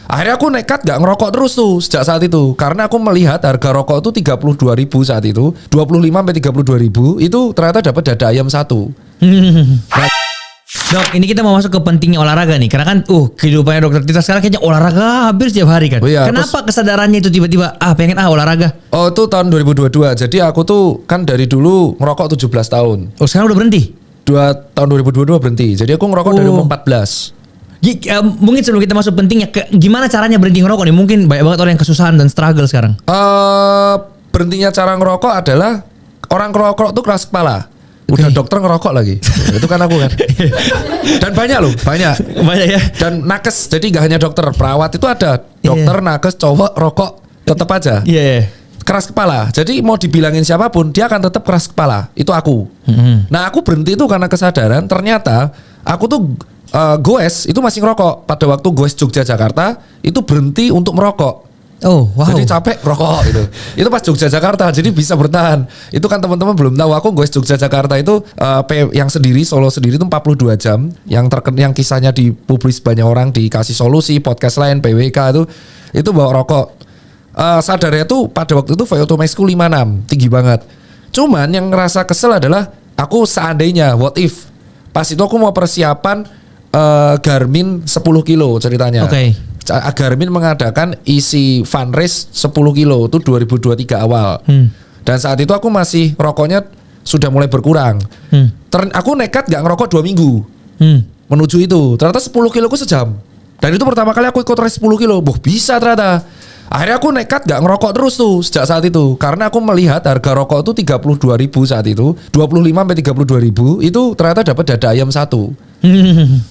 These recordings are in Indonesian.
Akhirnya aku nekat gak ngerokok terus tuh sejak saat itu. Karena aku melihat harga rokok tuh 32.000 saat itu. 25-32.000 itu ternyata dapat dada ayam satu. Nah, Dok, ini kita mau masuk ke pentingnya olahraga nih. Karena kan kehidupannya dokter Tita sekarang kayaknya olahraga hampir setiap hari kan. Oh iya, Kenapa kesadarannya itu tiba-tiba pengen olahraga? oh itu tahun 2022. Jadi aku tuh kan dari dulu ngerokok 17 tahun. Oh sekarang udah berhenti? Tahun 2022 berhenti. Jadi aku ngerokok dari umur 14. Mungkin sebelum kita masuk pentingnya, gimana caranya berhenti ngerokok nih? Mungkin banyak banget orang yang kesusahan dan struggle sekarang. Berhentinya cara ngerokok adalah orang ngerokok tuh keras kepala. Udah dokter ngerokok lagi. Itu kan aku kan. Dan banyak loh, banyak. Banyak ya. Dan nakes, jadi gak hanya dokter, perawat itu ada. Dokter, nakes, cowok, rokok, tetap aja. Iya. Keras kepala. Jadi mau dibilangin siapapun, dia akan tetap keras kepala. Itu aku. Nah aku berhenti itu karena kesadaran ternyata aku tuh goes itu masih ngerokok. Pada waktu goes Jogja-Jakarta itu berhenti untuk merokok. Oh wow. Jadi capek rokok gitu. Itu pas Jogja-Jakarta, jadi bisa bertahan. Itu kan teman-teman belum tahu, aku goes Jogja-Jakarta itu yang sendiri, solo sendiri itu 42 jam. Yang kisahnya dipublis banyak orang, dikasih solusi, podcast lain, PWK itu bawa rokok. Sadarnya tuh pada waktu itu VO2 max ku 56, tinggi banget. Cuman yang ngerasa kesel adalah aku seandainya, what if pas itu aku mau persiapan Garmin 10 kilo ceritanya. Oke. Garmin mengadakan isi fun race 10 kilo itu 2023 awal. Dan saat itu aku masih rokoknya sudah mulai berkurang. Aku nekat gak ngerokok 2 minggu menuju itu. Ternyata 10 kilo ku sejam. Dan itu pertama kali aku ikut race 10 kilo. Bisa ternyata. Akhirnya aku nekat gak ngerokok terus tuh sejak saat itu. Karena aku melihat harga rokok itu 32.000 saat itu. 25-32.000 itu ternyata dapat dada ayam satu.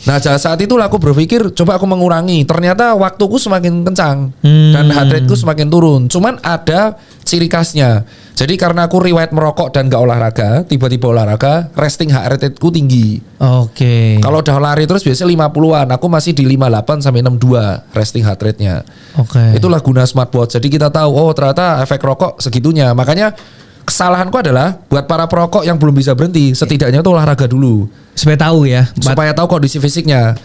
Nah saat itulah aku berpikir coba aku mengurangi. Ternyata waktuku semakin kencang dan heart rateku semakin turun. Cuman ada ciri khasnya. Jadi karena aku riwayat merokok dan gak olahraga, tiba-tiba olahraga, resting heart rateku tinggi. Oke. Kalau udah lari terus biasanya 50-an, aku masih di 58 sampai 62 resting heart rate-nya. Oke. Itulah guna smartwatch. Jadi kita tahu oh ternyata efek rokok segitunya. Makanya kesalahanku adalah buat para perokok yang belum bisa berhenti, setidaknya tuh olahraga dulu. Supaya tahu ya. Supaya tahu kondisi fisiknya.